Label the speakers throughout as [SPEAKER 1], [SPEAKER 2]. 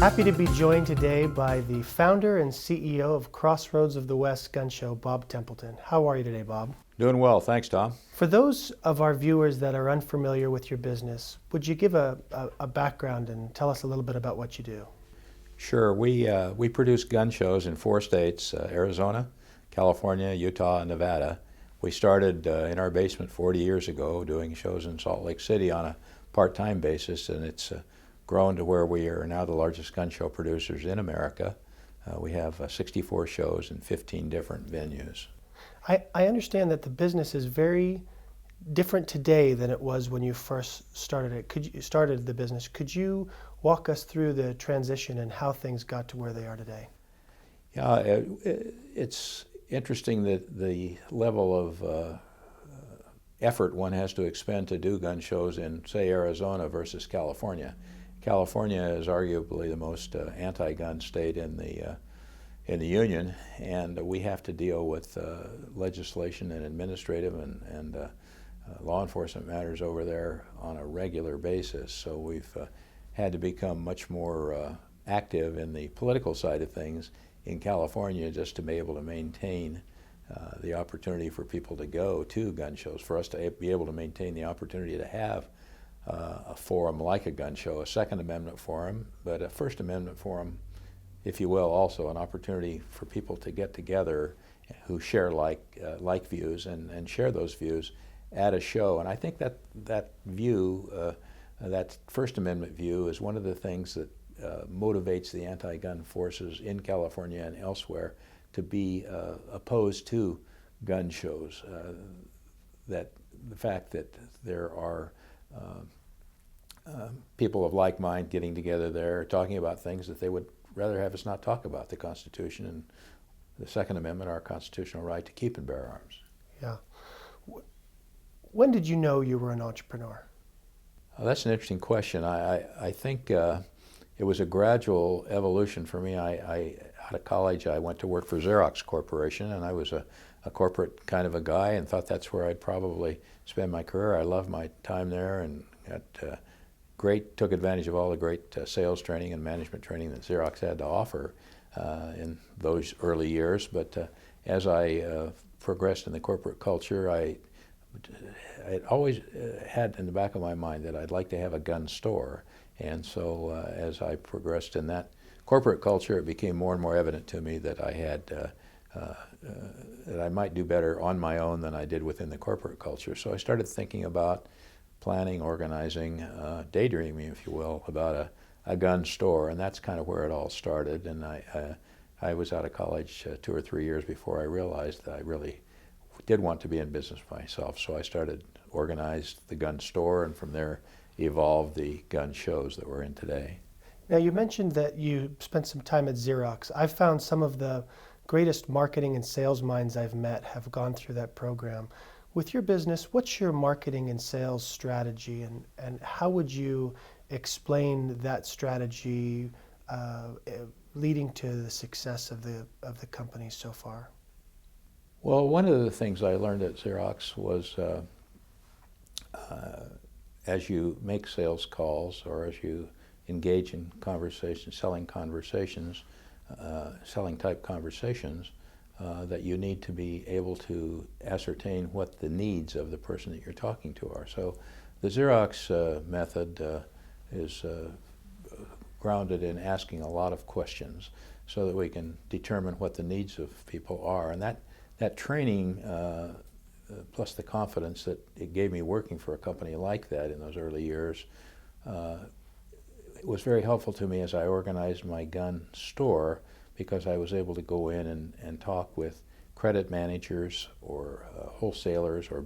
[SPEAKER 1] Happy to be joined today by the founder and CEO of Crossroads of the West Gun Show, Bob Templeton. How are you today, Bob?
[SPEAKER 2] Doing well, thanks, Tom.
[SPEAKER 1] For those of our viewers that are unfamiliar with your business, would you give a background and tell us a little bit about what you do?
[SPEAKER 2] Sure, we produce gun shows in 4 states, Arizona, California, Utah, and Nevada. We started in our basement 40 years ago doing shows in Salt Lake City on a part-time basis, and it's grown to where we are now the largest gun show producers in America. We have 64 shows in 15 different venues.
[SPEAKER 1] I understand that the business is very different today than it was when you first started it. Started the business. Could you walk us through the transition and how things got to where they are today?
[SPEAKER 2] Yeah, it's interesting that the level of effort one has to expend to do gun shows in, say, Arizona versus California. California is arguably the most anti-gun state in the union, and we have to deal with legislation and administrative and law enforcement matters over there on a regular basis. So we've had to become much more active in the political side of things in California just to be able to maintain the opportunity for people to go to gun shows, for us to be able to maintain the opportunity to have a forum like a gun show, a Second Amendment forum, but a First Amendment forum, if you will, also an opportunity for people to get together who share like views and share those views at a show. And I think that view, that First Amendment view, is one of the things that motivates the anti-gun forces in California and elsewhere to be opposed to gun shows. That the fact that there are people of like mind getting together there, talking about things that they would rather have us not talk about, the Constitution and the Second Amendment, our constitutional right to keep and bear arms.
[SPEAKER 1] Yeah. When did you know you were an entrepreneur?
[SPEAKER 2] That's an interesting question. I think it was a gradual evolution for me. Out of college, I went to work for Xerox Corporation, and I was a corporate kind of a guy and thought that's where I'd probably spend my career. I loved my time there and took advantage of all the great sales training and management training that Xerox had to offer in those early years. But as I progressed in the corporate culture, I always had in the back of my mind that I'd like to have a gun store. And so as I progressed in that corporate culture, it became more and more evident to me that I had that I might do better on my own than I did within the corporate culture. So I started thinking about planning, organizing, daydreaming, if you will, about a gun store, and that's kind of where it all started. And I was out of college 2 or 3 years before I realized that I really did want to be in business myself. So I organized the gun store, and from there evolved the gun shows that we're in today.
[SPEAKER 1] Now, you mentioned that you spent some time at Xerox. I've found some of the greatest marketing and sales minds I've met have gone through that program. With your business, what's your marketing and sales strategy, and how would you explain that strategy leading to the success of the company so far?
[SPEAKER 2] Well, one of the things I learned at Xerox was as you make sales calls or as you engage in conversations, selling type conversations, that you need to be able to ascertain what the needs of the person that you're talking to are. So the Xerox method is grounded in asking a lot of questions so that we can determine what the needs of people are. And that training, plus the confidence that it gave me working for a company like that in those early years, it was very helpful to me as I organized my gun store, because I was able to go in and talk with credit managers or wholesalers or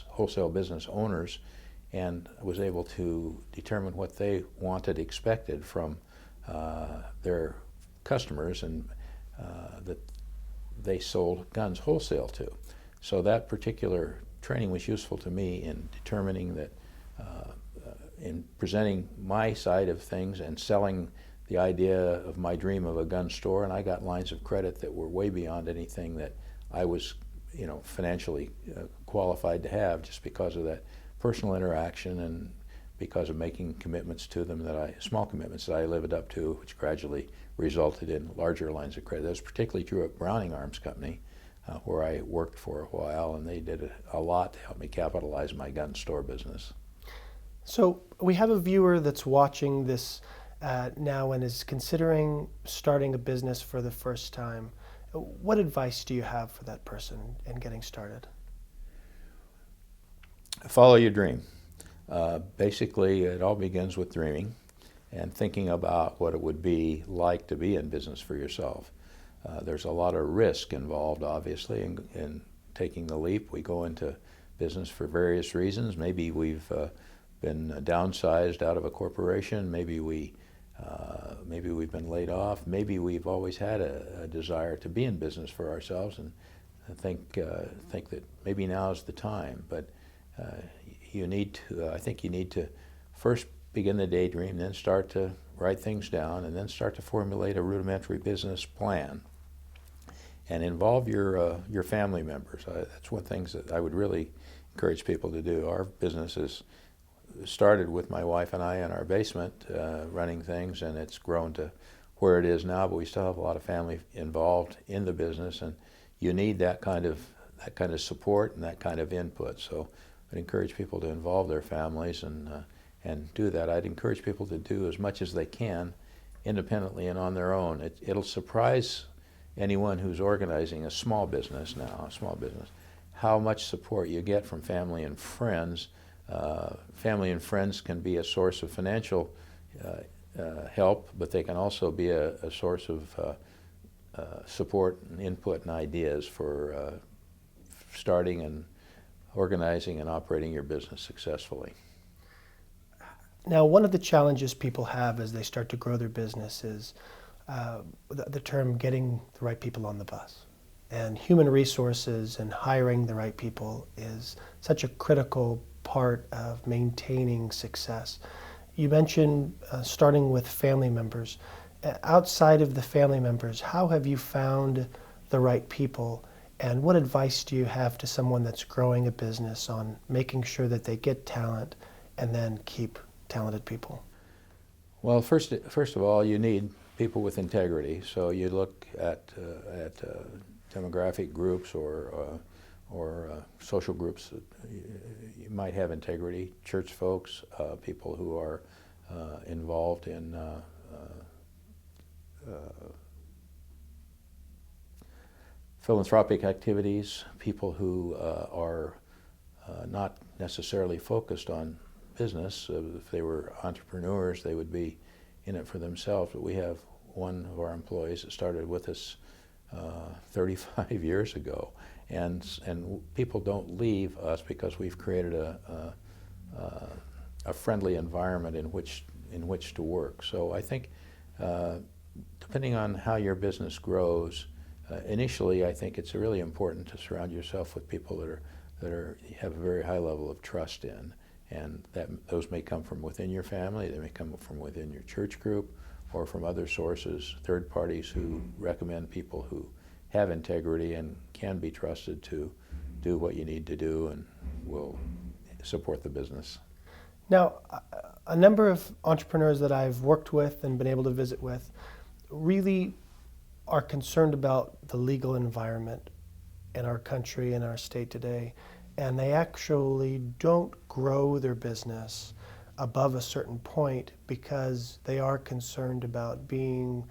[SPEAKER 2] wholesale business owners, and was able to determine what they expected from their customers and that they sold guns wholesale to. So that particular training was useful to me in determining that, in presenting my side of things and selling the idea of my dream of a gun store, and I got lines of credit that were way beyond anything that I was, financially qualified to have, just because of that personal interaction and because of making commitments to them small commitments that I lived up to, which gradually resulted in larger lines of credit. That was particularly true at Browning Arms Company, where I worked for a while, and they did a lot to help me capitalize my gun store business.
[SPEAKER 1] So we have a viewer that's watching this now and is considering starting a business for the first time. What advice do you have for that person in getting started?
[SPEAKER 2] Follow your dream. Basically, it all begins with dreaming and thinking about what it would be like to be in business for yourself. There's a lot of risk involved, obviously, in taking the leap. We go into business for various reasons. Maybe we've been downsized out of a corporation. Maybe we've been laid off. Maybe we've always had a desire to be in business for ourselves, and think that maybe now is the time. But I think you need to first begin the daydream, then start to write things down, and then start to formulate a rudimentary business plan. And involve your family members. That's one of the things that I would really encourage people to do. Our business is started with my wife and I in our basement running things, and it's grown to where it is now, but we still have a lot of family involved in the business, and you need that kind of support and that kind of input. So I'd encourage people to involve their families and do that. I'd encourage people to do as much as they can independently and on their own. It'll surprise anyone who's organizing a small business, how much support you get from family and friends. Family and friends can be a source of financial help, but they can also be a source of support and input and ideas for starting and organizing and operating your business successfully.
[SPEAKER 1] Now, one of the challenges people have as they start to grow their business is the term getting the right people on the bus. And human resources and hiring the right people is such a critical part of maintaining success. You mentioned starting with family members. Outside of the family members, how have you found the right people? And what advice do you have to someone that's growing a business on making sure that they get talent and then keep talented people?
[SPEAKER 2] Well, first of all, you need people with integrity. So you look at demographic groups or social groups that you might have integrity. Church folks, people who are involved in philanthropic activities, people who are not necessarily focused on business. If they were entrepreneurs, they would be in it for themselves. But we have one of our employees that started with us 35 years ago, and people don't leave us because we've created a friendly environment in which to work. So I think depending on how your business grows, initially I think it's really important to surround yourself with people that have a very high level of trust in, and those may come from within your family, they may come from within your church group, or from other sources, third parties who recommend people who have integrity and can be trusted to do what you need to do and will support the business.
[SPEAKER 1] Now, a number of entrepreneurs that I've worked with and been able to visit with really are concerned about the legal environment in our country and our state today, and they actually don't grow their business above a certain point because they are concerned about being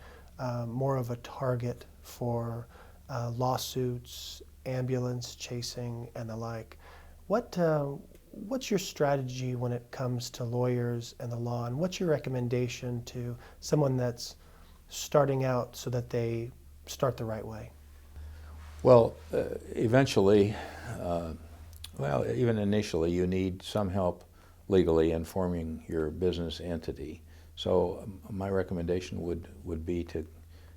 [SPEAKER 1] more of a target for lawsuits, ambulance chasing, and the like. What's your strategy when it comes to lawyers and the law, and what's your recommendation to someone that's starting out so that they start the right way?
[SPEAKER 2] Well, eventually, even initially, you need some help legally in forming your business entity. So my recommendation would be to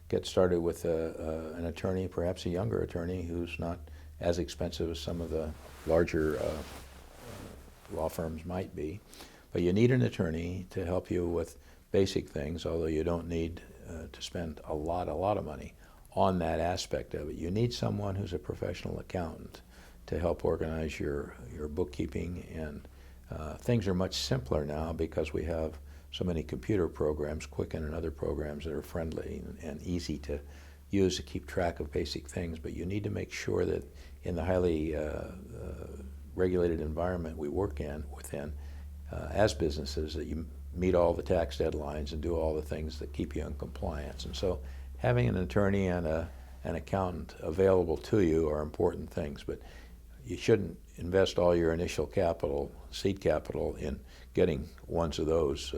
[SPEAKER 2] get started with an attorney, perhaps a younger attorney who's not as expensive as some of the larger law firms might be. But you need an attorney to help you with basic things, although you don't need to spend a lot of money on that aspect of it. You need someone who's a professional accountant to help organize your bookkeeping and Things are much simpler now because we have so many computer programs, Quicken and other programs that are friendly and easy to use to keep track of basic things. But you need to make sure that in the highly regulated environment we work within, as businesses, that you meet all the tax deadlines and do all the things that keep you in compliance. And so having an attorney and an accountant available to you are important things, but you shouldn't invest all your initial capital, seed capital, in getting ones of those.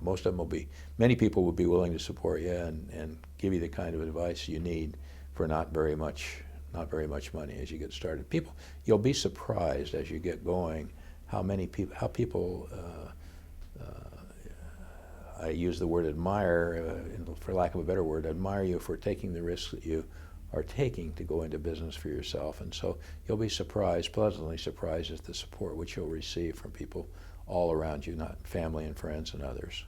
[SPEAKER 2] Most of them many people will be willing to support you and give you the kind of advice you need for not very much money as you get started. You'll be surprised as you get going how people, I use the word admire, for lack of a better word, admire you for taking the risks that you are taking to go into business for yourself. And so you'll be pleasantly surprised at the support which you'll receive from people all around you, not family and friends and others.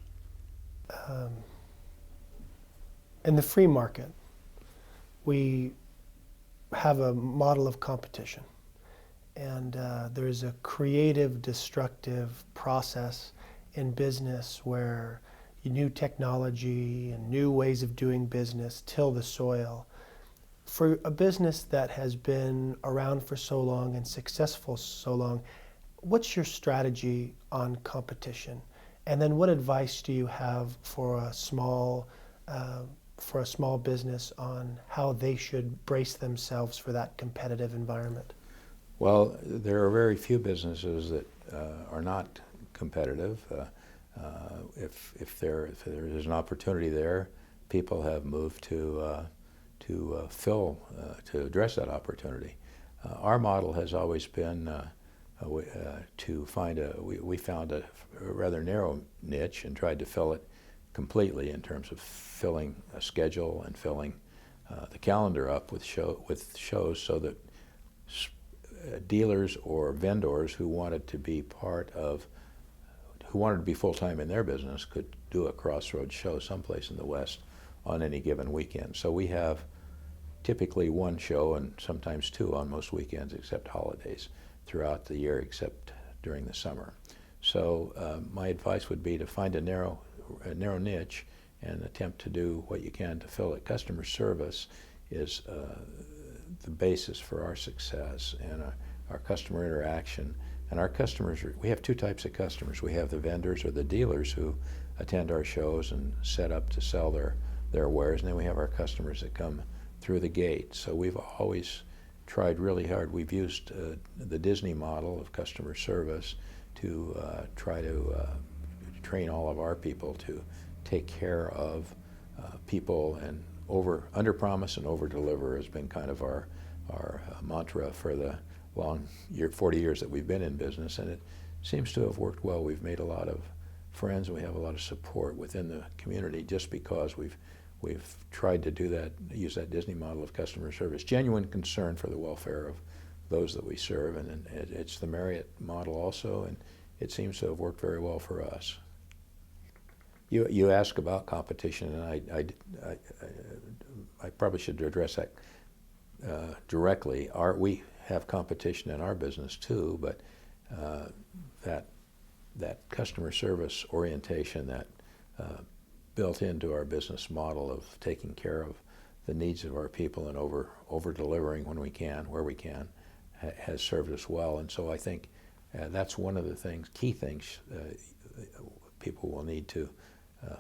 [SPEAKER 1] In the free market, we have a model of competition. And there's a creative, destructive process in business where new technology and new ways of doing business till the soil. For a business that has been around for so long and successful so long, what's your strategy on competition? And then what advice do you have for a small business on how they should brace themselves for that competitive environment?
[SPEAKER 2] Well, there are very few businesses that are not competitive. If there is an opportunity there, people have moved to address that opportunity. Our model has always been we found a rather narrow niche and tried to fill it completely in terms of filling a schedule and filling the calendar up with shows so that dealers or vendors who wanted to be full-time in their business could do a Crossroads show someplace in the West on any given weekend. So we have typically one show and sometimes two on most weekends except holidays throughout the year except during the summer. So my advice would be to find a narrow niche and attempt to do what you can to fill it. Customer service is the basis for our success and our customer interaction. And our customers, we have two types of customers. We have the vendors or the dealers who attend our shows and set up to sell their wares, and then we have our customers that come through the gate. So we've always tried really hard. We've used the Disney model of customer service to try to train all of our people to take care of people, and under-promise and over-deliver has been kind of our mantra for the 40 years that we've been in business, and it seems to have worked well. We've made a lot of friends, and we have a lot of support within the community just because we've tried to use that Disney model of customer service, genuine concern for the welfare of those that we serve, and it's the Marriott model also, and it seems to have worked very well for us. You ask about competition, and I probably should address that directly. We have competition in our business too, but that customer service orientation that built into our business model of taking care of the needs of our people and over-delivering when we can, where we can, has served us well. And so I think that's one of the key things people will need to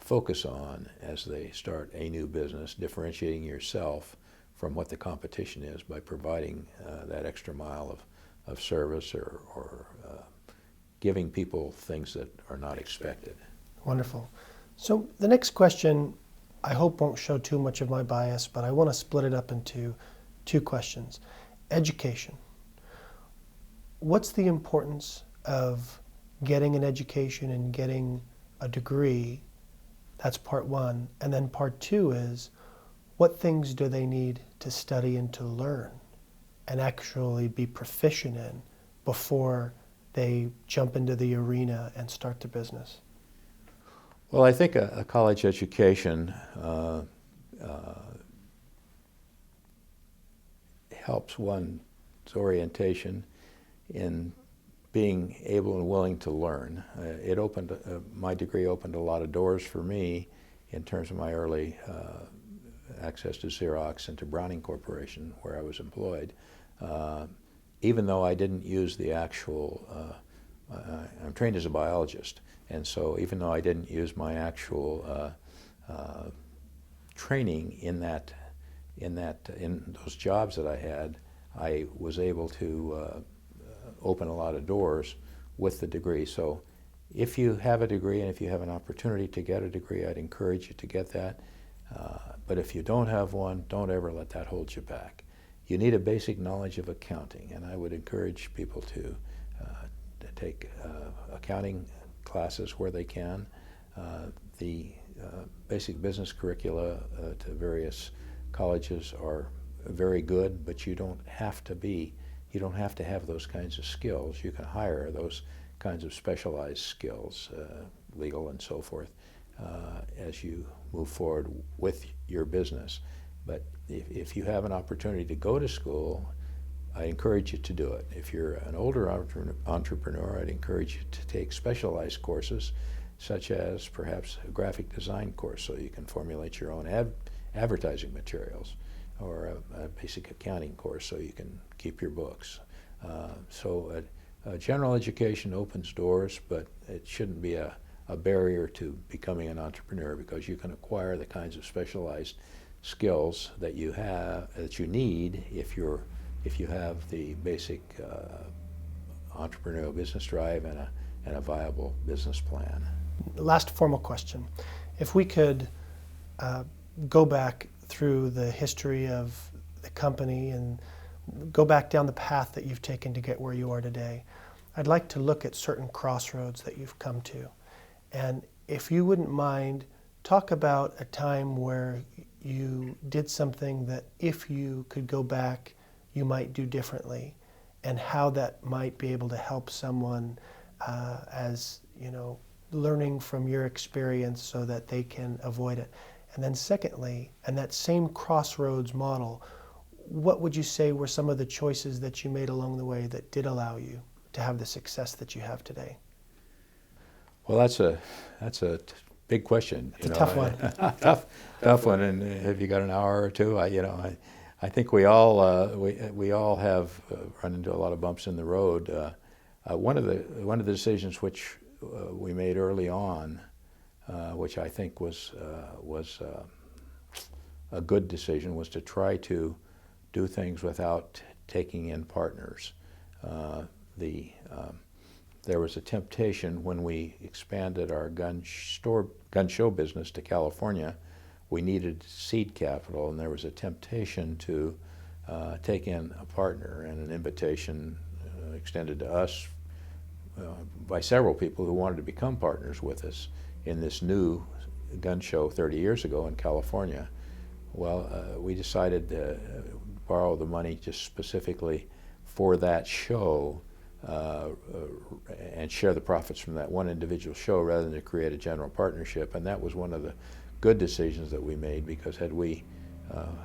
[SPEAKER 2] focus on as they start a new business, differentiating yourself from what the competition is by providing that extra mile of service or giving people things that are not expected.
[SPEAKER 1] Wonderful. So the next question, I hope won't show too much of my bias, but I want to split it up into two questions. Education. What's the importance of getting an education and getting a degree? That's part one. And then part two is, what things do they need to study and to learn and actually be proficient in before they jump into the arena and start the business?
[SPEAKER 2] Well, I think a college education helps one's orientation in being able and willing to learn. My degree opened a lot of doors for me in terms of my early access to Xerox and to Browning Corporation, where I was employed. Even though I didn't use the actual, I'm trained as a biologist, and so even though I didn't use my actual training in those jobs that I had, I was able to open a lot of doors with the degree. So if you have a degree and if you have an opportunity to get a degree, I'd encourage you to get that. But if you don't have one, don't ever let that hold you back. You need a basic knowledge of accounting, and I would encourage people to take accounting classes where they can. The basic business curricula to various colleges are very good, but you don't have to have those kinds of skills. You can hire those kinds of specialized skills, legal and so forth, as you move forward with your business. But if you have an opportunity to go to school, I encourage you to do it. If you're an older entrepreneur, I'd encourage you to take specialized courses, such as perhaps a graphic design course, so you can formulate your own advertising materials, or a basic accounting course so you can keep your books. So general education opens doors, but it shouldn't be a barrier to becoming an entrepreneur, because you can acquire the kinds of specialized skills that you need if you have the basic entrepreneurial business drive and a viable business plan.
[SPEAKER 1] Last formal question. If we could go back through the history of the company and go back down the path that you've taken to get where you are today, I'd like to look at certain crossroads that you've come to. And if you wouldn't mind, talk about a time where you did something that if you could go back, you might do differently, and how that might be able to help someone as, learning from your experience so that they can avoid it. And then secondly, and that same crossroads model, what would you say were some of the choices that you made along the way that did allow you to have the success that you have today?
[SPEAKER 2] Well, that's a big question.
[SPEAKER 1] It's a tough one.
[SPEAKER 2] tough one. And have you got an hour or two? I think we all have run into a lot of bumps in the road. One of the decisions which we made early on, which I think was a good decision, was to try to do things without taking in partners. There was a temptation when we expanded our gun show business to California. We needed seed capital, and there was a temptation to take in a partner, and an invitation extended to us by several people who wanted to become partners with us in this new gun show 30 years ago in California. Well, we decided to borrow the money just specifically for that show and share the profits from that one individual show rather than to create a general partnership. And that was one of the good decisions that we made, because had we,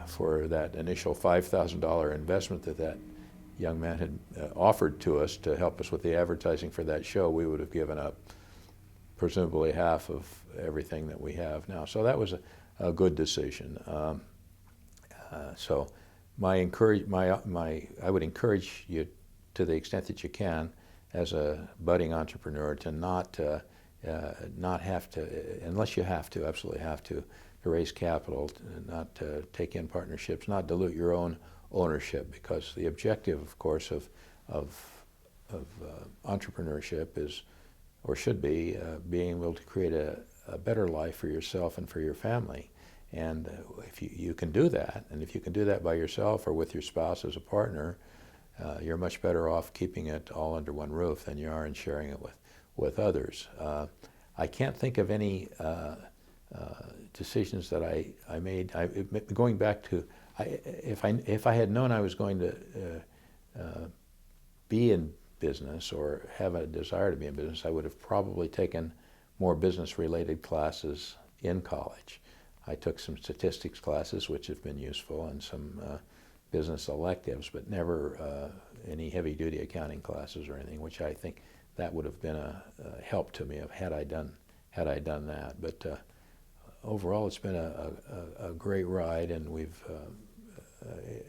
[SPEAKER 2] for that initial $5,000 investment that young man had offered to us to help us with the advertising for that show, we would have given up presumably half of everything that we have now. So that was a good decision. So I would encourage you, to the extent that you can, as a budding entrepreneur, to not have to, unless you have to, absolutely have to raise capital, not to take in partnerships, not dilute your own ownership, because the objective, of course, of entrepreneurship is, or should be, being able to create a better life for yourself and for your family. And if you can do that, and if you can do that by yourself or with your spouse as a partner, you're much better off keeping it all under one roof than you are in sharing it with others. I can't think of any decisions that I made. Going back to, if I had known I was going to be in business or have a desire to be in business, I would have probably taken more business-related classes in college. I took some statistics classes, which have been useful, and some business electives, but never any heavy-duty accounting classes or anything, which I think that would have been a help to me had I done that. But overall, it's been a great ride, and I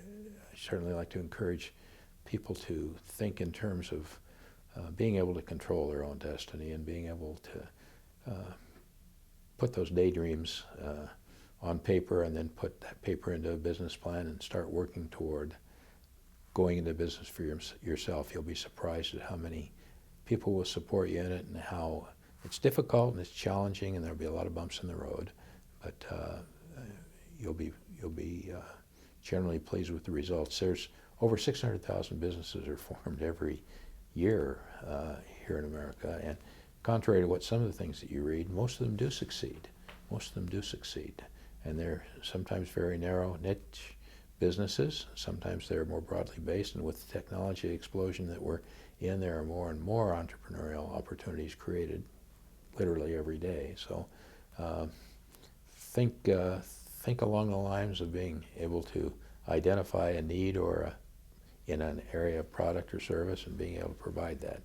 [SPEAKER 2] certainly like to encourage people to think in terms of being able to control their own destiny and being able to put those daydreams on paper and then put that paper into a business plan and start working toward going into business for yourself. You'll be surprised at how many people will support you in it and how it's difficult and it's challenging, and there'll be a lot of bumps in the road, but you'll be generally pleased with the results. There's over 600,000 businesses are formed every year here in America, and contrary to what some of the things that you read, most of them do succeed. Most of them do succeed, and they're sometimes very narrow niche businesses. Sometimes they're more broadly based, and with the technology explosion that we're in, there are more and more entrepreneurial opportunities created literally every day. So think along the lines of being able to identify a need or in an area of product or service and being able to provide that,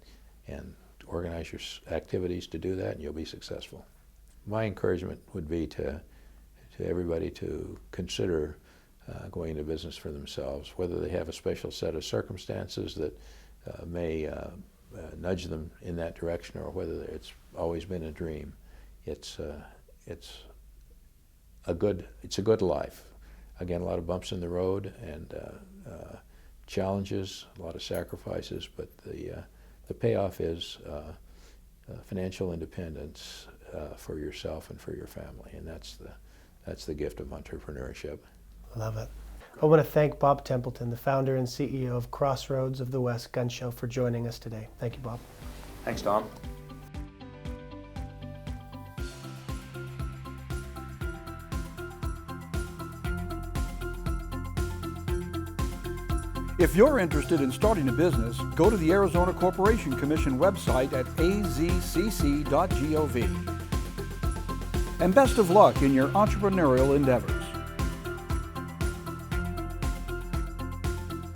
[SPEAKER 2] and organize your activities to do that, and you'll be successful. My encouragement would be to everybody to consider going into business for themselves, whether they have a special set of circumstances that may nudge them in that direction, or whether it's always been a dream. It's a good life. Again, a lot of bumps in the road and challenges, a lot of sacrifices, but the payoff is financial independence for yourself and for your family, and that's the gift of entrepreneurship.
[SPEAKER 1] Love it. I want to thank Bob Templeton, the founder and CEO of Crossroads of the West Gun Show, for joining us today. Thank you, Bob.
[SPEAKER 3] Thanks, Tom.
[SPEAKER 4] If you're interested in starting a business, go to the Arizona Corporation Commission website at azcc.gov. And best of luck in your entrepreneurial endeavors.